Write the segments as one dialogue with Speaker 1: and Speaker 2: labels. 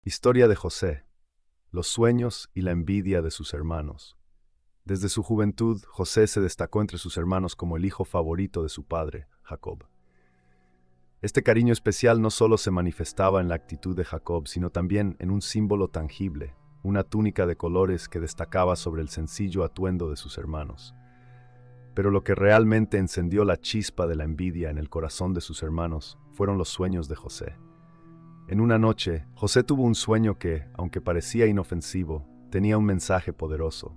Speaker 1: Historia de José, los sueños y la envidia de sus hermanos. Desde su juventud, José se destacó entre sus hermanos como el hijo favorito de su padre, Jacob. Este cariño especial no solo se manifestaba en la actitud de Jacob, sino también en un símbolo tangible, una túnica de colores que destacaba sobre el sencillo atuendo de sus hermanos. Pero lo que realmente encendió la chispa de la envidia en el corazón de sus hermanos fueron los sueños de José. En una noche, José tuvo un sueño que, aunque parecía inofensivo, tenía un mensaje poderoso.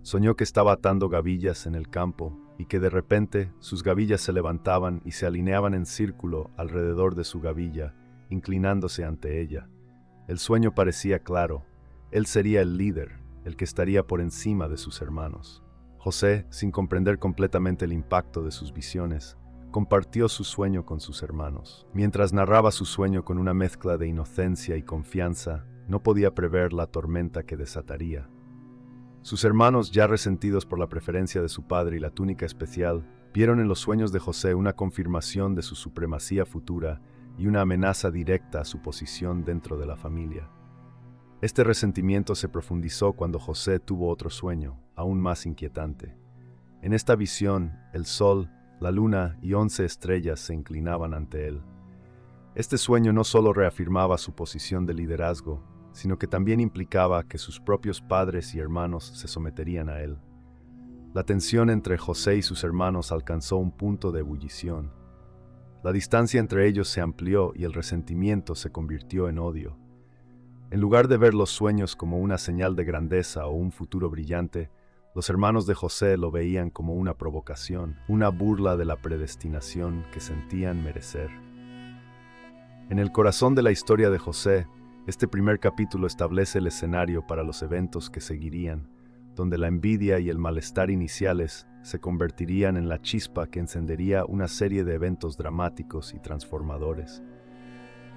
Speaker 1: Soñó que estaba atando gavillas en el campo y que de repente sus gavillas se levantaban y se alineaban en círculo alrededor de su gavilla, inclinándose ante ella. El sueño parecía claro. Él sería el líder, el que estaría por encima de sus hermanos. José, sin comprender completamente el impacto de sus visiones, compartió su sueño con sus hermanos. Mientras narraba su sueño con una mezcla de inocencia y confianza, no podía prever la tormenta que desataría. Sus hermanos, ya resentidos por la preferencia de su padre y la túnica especial, vieron en los sueños de José una confirmación de su supremacía futura y una amenaza directa a su posición dentro de la familia. Este resentimiento se profundizó cuando José tuvo otro sueño, aún más inquietante. En esta visión, el sol, la luna y 11 estrellas se inclinaban ante él. Este sueño no solo reafirmaba su posición de liderazgo, sino que también implicaba que sus propios padres y hermanos se someterían a él. La tensión entre José y sus hermanos alcanzó un punto de ebullición. La distancia entre ellos se amplió y el resentimiento se convirtió en odio. En lugar de ver los sueños como una señal de grandeza o un futuro brillante, los hermanos de José lo veían como una provocación, una burla de la predestinación que sentían merecer. En el corazón de la historia de José, este primer capítulo establece el escenario para los eventos que seguirían, donde la envidia y el malestar iniciales se convertirían en la chispa que encendería una serie de eventos dramáticos y transformadores.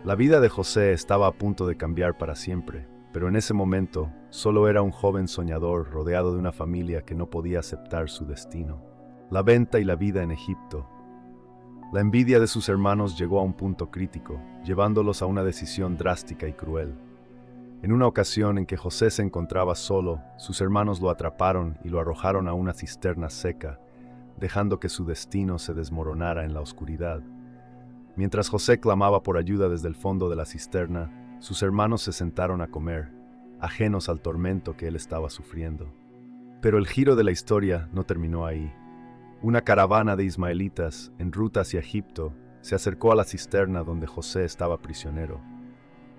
Speaker 1: La vida de José estaba a punto de cambiar para siempre, pero en ese momento solo era un joven soñador rodeado de una familia que no podía aceptar su destino. La venta y la vida en Egipto. La envidia de sus hermanos llegó a un punto crítico, llevándolos a una decisión drástica y cruel. En una ocasión en que José se encontraba solo, sus hermanos lo atraparon y lo arrojaron a una cisterna seca, dejando que su destino se desmoronara en la oscuridad. Mientras José clamaba por ayuda desde el fondo de la cisterna, sus hermanos se sentaron a comer, ajenos al tormento que él estaba sufriendo. Pero el giro de la historia no terminó ahí. Una caravana de ismaelitas, en ruta hacia Egipto, se acercó a la cisterna donde José estaba prisionero.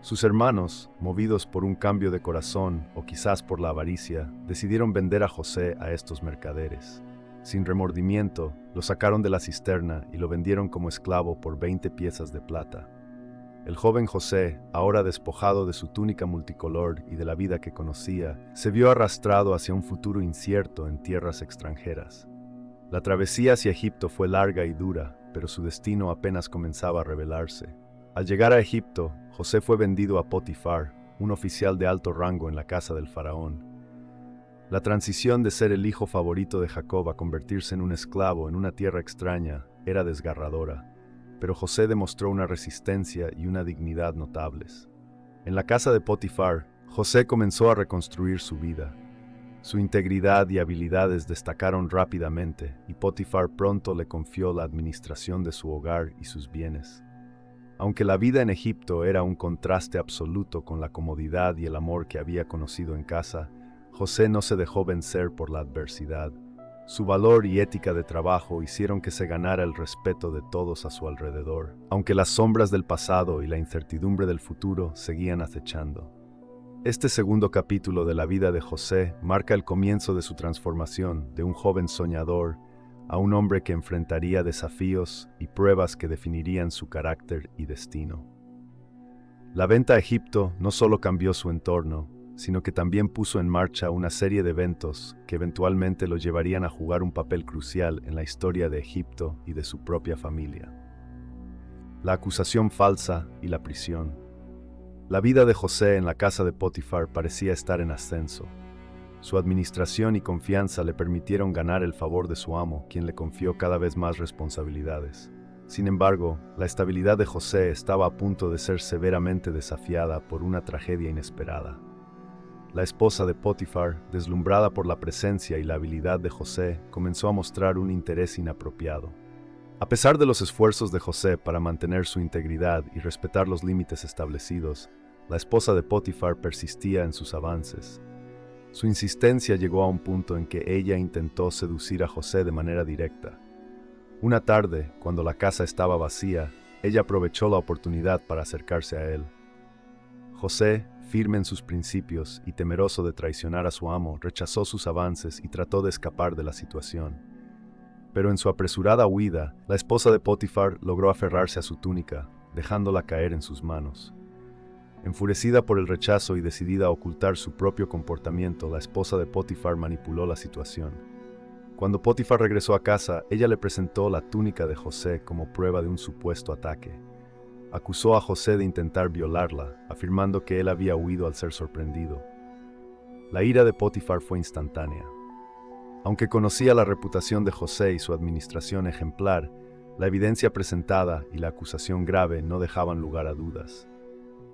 Speaker 1: Sus hermanos, movidos por un cambio de corazón o quizás por la avaricia, decidieron vender a José a estos mercaderes. Sin remordimiento, lo sacaron de la cisterna y lo vendieron como esclavo por 20 piezas de plata. El joven José, ahora despojado de su túnica multicolor y de la vida que conocía, se vio arrastrado hacia un futuro incierto en tierras extranjeras. La travesía hacia Egipto fue larga y dura, pero su destino apenas comenzaba a revelarse. Al llegar a Egipto, José fue vendido a Potifar, un oficial de alto rango en la casa del faraón. La transición de ser el hijo favorito de Jacob a convertirse en un esclavo en una tierra extraña era desgarradora, pero José demostró una resistencia y una dignidad notables. En la casa de Potifar, José comenzó a reconstruir su vida. Su integridad y habilidades destacaron rápidamente, y Potifar pronto le confió la administración de su hogar y sus bienes. Aunque la vida en Egipto era un contraste absoluto con la comodidad y el amor que había conocido en casa, José no se dejó vencer por la adversidad. Su valor y ética de trabajo hicieron que se ganara el respeto de todos a su alrededor, aunque las sombras del pasado y la incertidumbre del futuro seguían acechando. Este segundo capítulo de la vida de José marca el comienzo de su transformación de un joven soñador a un hombre que enfrentaría desafíos y pruebas que definirían su carácter y destino. La venta a Egipto no solo cambió su entorno, sino que también puso en marcha una serie de eventos que eventualmente lo llevarían a jugar un papel crucial en la historia de Egipto y de su propia familia. La acusación falsa y la prisión. La vida de José en la casa de Potifar parecía estar en ascenso. Su administración y confianza le permitieron ganar el favor de su amo, quien le confió cada vez más responsabilidades. Sin embargo, la estabilidad de José estaba a punto de ser severamente desafiada por una tragedia inesperada. La esposa de Potifar, deslumbrada por la presencia y la habilidad de José, comenzó a mostrar un interés inapropiado. A pesar de los esfuerzos de José para mantener su integridad y respetar los límites establecidos, la esposa de Potifar persistía en sus avances. Su insistencia llegó a un punto en que ella intentó seducir a José de manera directa. Una tarde, cuando la casa estaba vacía, ella aprovechó la oportunidad para acercarse a él. José, firme en sus principios y temeroso de traicionar a su amo, rechazó sus avances y trató de escapar de la situación. Pero en su apresurada huida, la esposa de Potifar logró aferrarse a su túnica, dejándola caer en sus manos. Enfurecida por el rechazo y decidida a ocultar su propio comportamiento, la esposa de Potifar manipuló la situación. Cuando Potifar regresó a casa, ella le presentó la túnica de José como prueba de un supuesto ataque. Acusó a José de intentar violarla, afirmando que él había huido al ser sorprendido. La ira de Potifar fue instantánea. Aunque conocía la reputación de José y su administración ejemplar, la evidencia presentada y la acusación grave no dejaban lugar a dudas.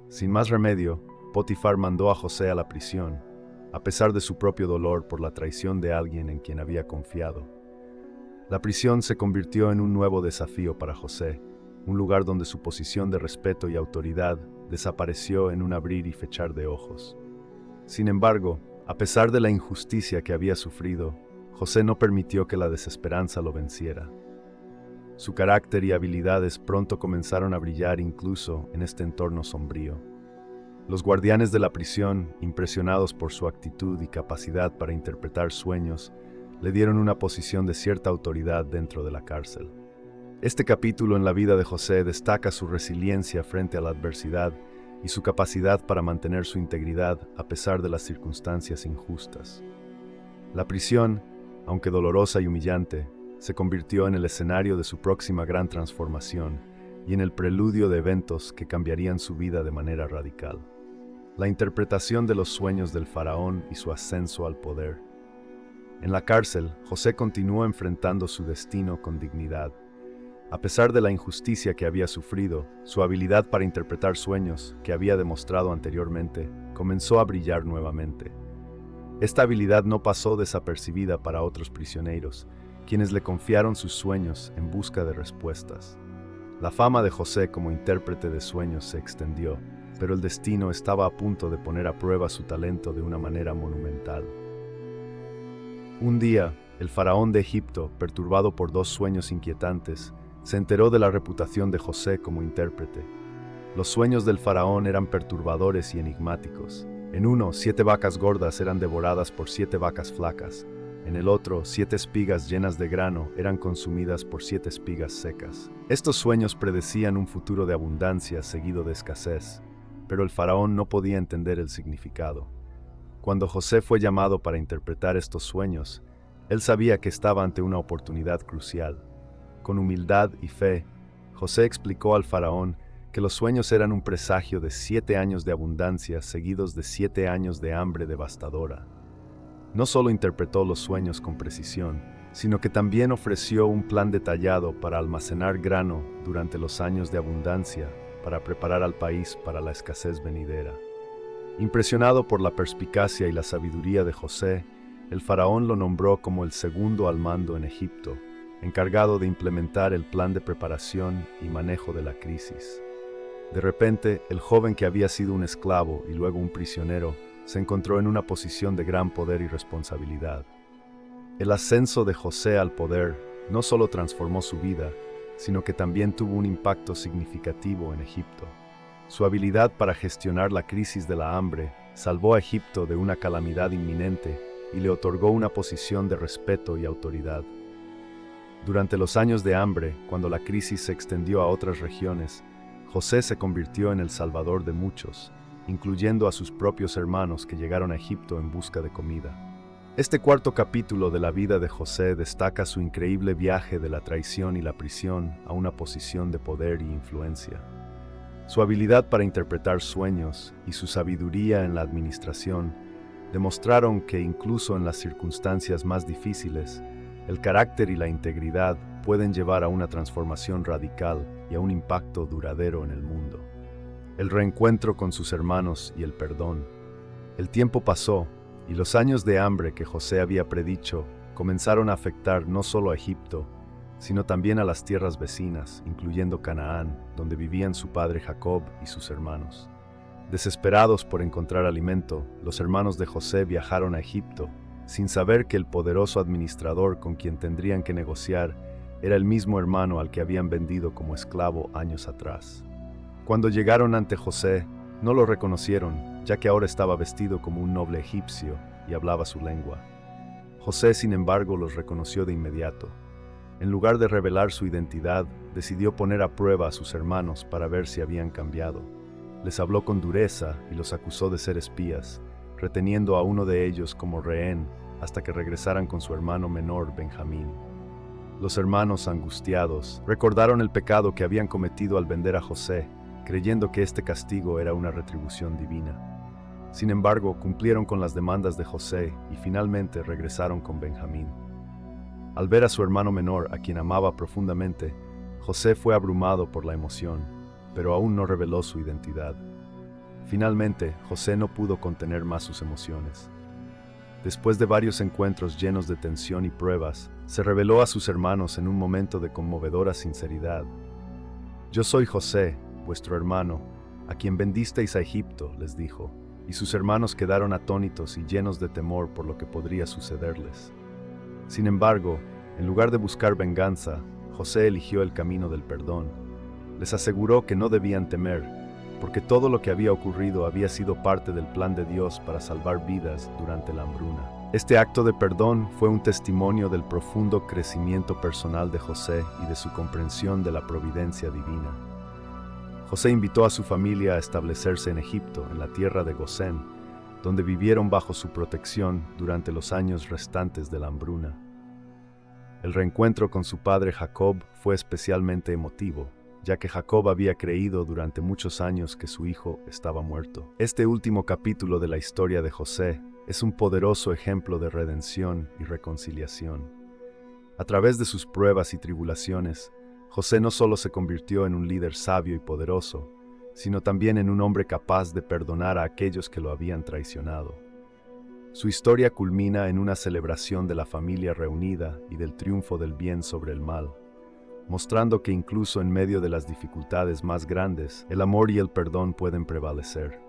Speaker 1: Sin más remedio, Potifar mandó a José a la prisión, a pesar de su propio dolor por la traición de alguien en quien había confiado. La prisión se convirtió en un nuevo desafío para José, un lugar donde su posición de respeto y autoridad desapareció en un abrir y fechar de ojos. Sin embargo, a pesar de la injusticia que había sufrido, José no permitió que la desesperanza lo venciera. Su carácter y habilidades pronto comenzaron a brillar incluso en este entorno sombrío. Los guardianes de la prisión, impresionados por su actitud y capacidad para interpretar sueños, le dieron una posición de cierta autoridad dentro de la cárcel. Este capítulo en la vida de José destaca su resiliencia frente a la adversidad y su capacidad para mantener su integridad a pesar de las circunstancias injustas. La prisión, aunque dolorosa y humillante, se convirtió en el escenario de su próxima gran transformación y en el preludio de eventos que cambiarían su vida de manera radical. La interpretación de los sueños del faraón y su ascenso al poder. En la cárcel, José continuó enfrentando su destino con dignidad. A pesar de la injusticia que había sufrido, su habilidad para interpretar sueños, que había demostrado anteriormente, comenzó a brillar nuevamente. Esta habilidad no pasó desapercibida para otros prisioneros, quienes le confiaron sus sueños en busca de respuestas. La fama de José como intérprete de sueños se extendió, pero el destino estaba a punto de poner a prueba su talento de una manera monumental. Un día, el faraón de Egipto, perturbado por dos sueños inquietantes, se enteró de la reputación de José como intérprete. Los sueños del faraón eran perturbadores y enigmáticos. En uno, 7 vacas gordas eran devoradas por 7 vacas flacas. En el otro, 7 espigas llenas de grano eran consumidas por 7 espigas secas. Estos sueños predecían un futuro de abundancia seguido de escasez, pero el faraón no podía entender el significado. Cuando José fue llamado para interpretar estos sueños, él sabía que estaba ante una oportunidad crucial. Con humildad y fe, José explicó al faraón que los sueños eran un presagio de 7 años de abundancia seguidos de 7 años de hambre devastadora. No solo interpretó los sueños con precisión, sino que también ofreció un plan detallado para almacenar grano durante los años de abundancia, para preparar al país para la escasez venidera. Impresionado por la perspicacia y la sabiduría de José, el faraón lo nombró como el segundo al mando en Egipto, encargado de implementar el plan de preparación y manejo de la crisis. De repente, el joven que había sido un esclavo y luego un prisionero, se encontró en una posición de gran poder y responsabilidad. El ascenso de José al poder no solo transformó su vida, sino que también tuvo un impacto significativo en Egipto. Su habilidad para gestionar la crisis de la hambre salvó a Egipto de una calamidad inminente y le otorgó una posición de respeto y autoridad. Durante los años de hambre, cuando la crisis se extendió a otras regiones, José se convirtió en el salvador de muchos, incluyendo a sus propios hermanos que llegaron a Egipto en busca de comida. Este cuarto capítulo de la vida de José destaca su increíble viaje de la traición y la prisión a una posición de poder y influencia. Su habilidad para interpretar sueños y su sabiduría en la administración demostraron que incluso en las circunstancias más difíciles, El carácter y la integridad pueden llevar a una transformación radical y a un impacto duradero en el mundo. El reencuentro con sus hermanos y el perdón. El tiempo pasó y los años de hambre que José había predicho comenzaron a afectar no solo a Egipto, sino también a las tierras vecinas, incluyendo Canaán, donde vivían su padre Jacob y sus hermanos. Desesperados por encontrar alimento, los hermanos de José viajaron a Egipto, sin saber que el poderoso administrador con quien tendrían que negociar era el mismo hermano al que habían vendido como esclavo años atrás. Cuando llegaron ante José, no lo reconocieron, ya que ahora estaba vestido como un noble egipcio y hablaba su lengua. José, sin embargo, los reconoció de inmediato. En lugar de revelar su identidad, decidió poner a prueba a sus hermanos para ver si habían cambiado. Les habló con dureza y los acusó de ser espías, reteniendo a uno de ellos como rehén hasta que regresaran con su hermano menor, Benjamín. Los hermanos, angustiados, recordaron el pecado que habían cometido al vender a José, creyendo que este castigo era una retribución divina. Sin embargo, cumplieron con las demandas de José y finalmente regresaron con Benjamín. Al ver a su hermano menor, a quien amaba profundamente, José fue abrumado por la emoción, pero aún no reveló su identidad. Finalmente, José no pudo contener más sus emociones. Después de varios encuentros llenos de tensión y pruebas, se reveló a sus hermanos en un momento de conmovedora sinceridad. «Yo soy José, vuestro hermano, a quien vendisteis a Egipto», les dijo, y sus hermanos quedaron atónitos y llenos de temor por lo que podría sucederles. Sin embargo, en lugar de buscar venganza, José eligió el camino del perdón. Les aseguró que no debían temer, porque todo lo que había ocurrido había sido parte del plan de Dios para salvar vidas durante la hambruna. Este acto de perdón fue un testimonio del profundo crecimiento personal de José y de su comprensión de la providencia divina. José invitó a su familia a establecerse en Egipto, en la tierra de Gosén, donde vivieron bajo su protección durante los años restantes de la hambruna. El reencuentro con su padre Jacob fue especialmente emotivo, ya que Jacob había creído durante muchos años que su hijo estaba muerto. Este último capítulo de la historia de José es un poderoso ejemplo de redención y reconciliación. A través de sus pruebas y tribulaciones, José no solo se convirtió en un líder sabio y poderoso, sino también en un hombre capaz de perdonar a aquellos que lo habían traicionado. Su historia culmina en una celebración de la familia reunida y del triunfo del bien sobre el mal, mostrando que incluso en medio de las dificultades más grandes, el amor y el perdón pueden prevalecer.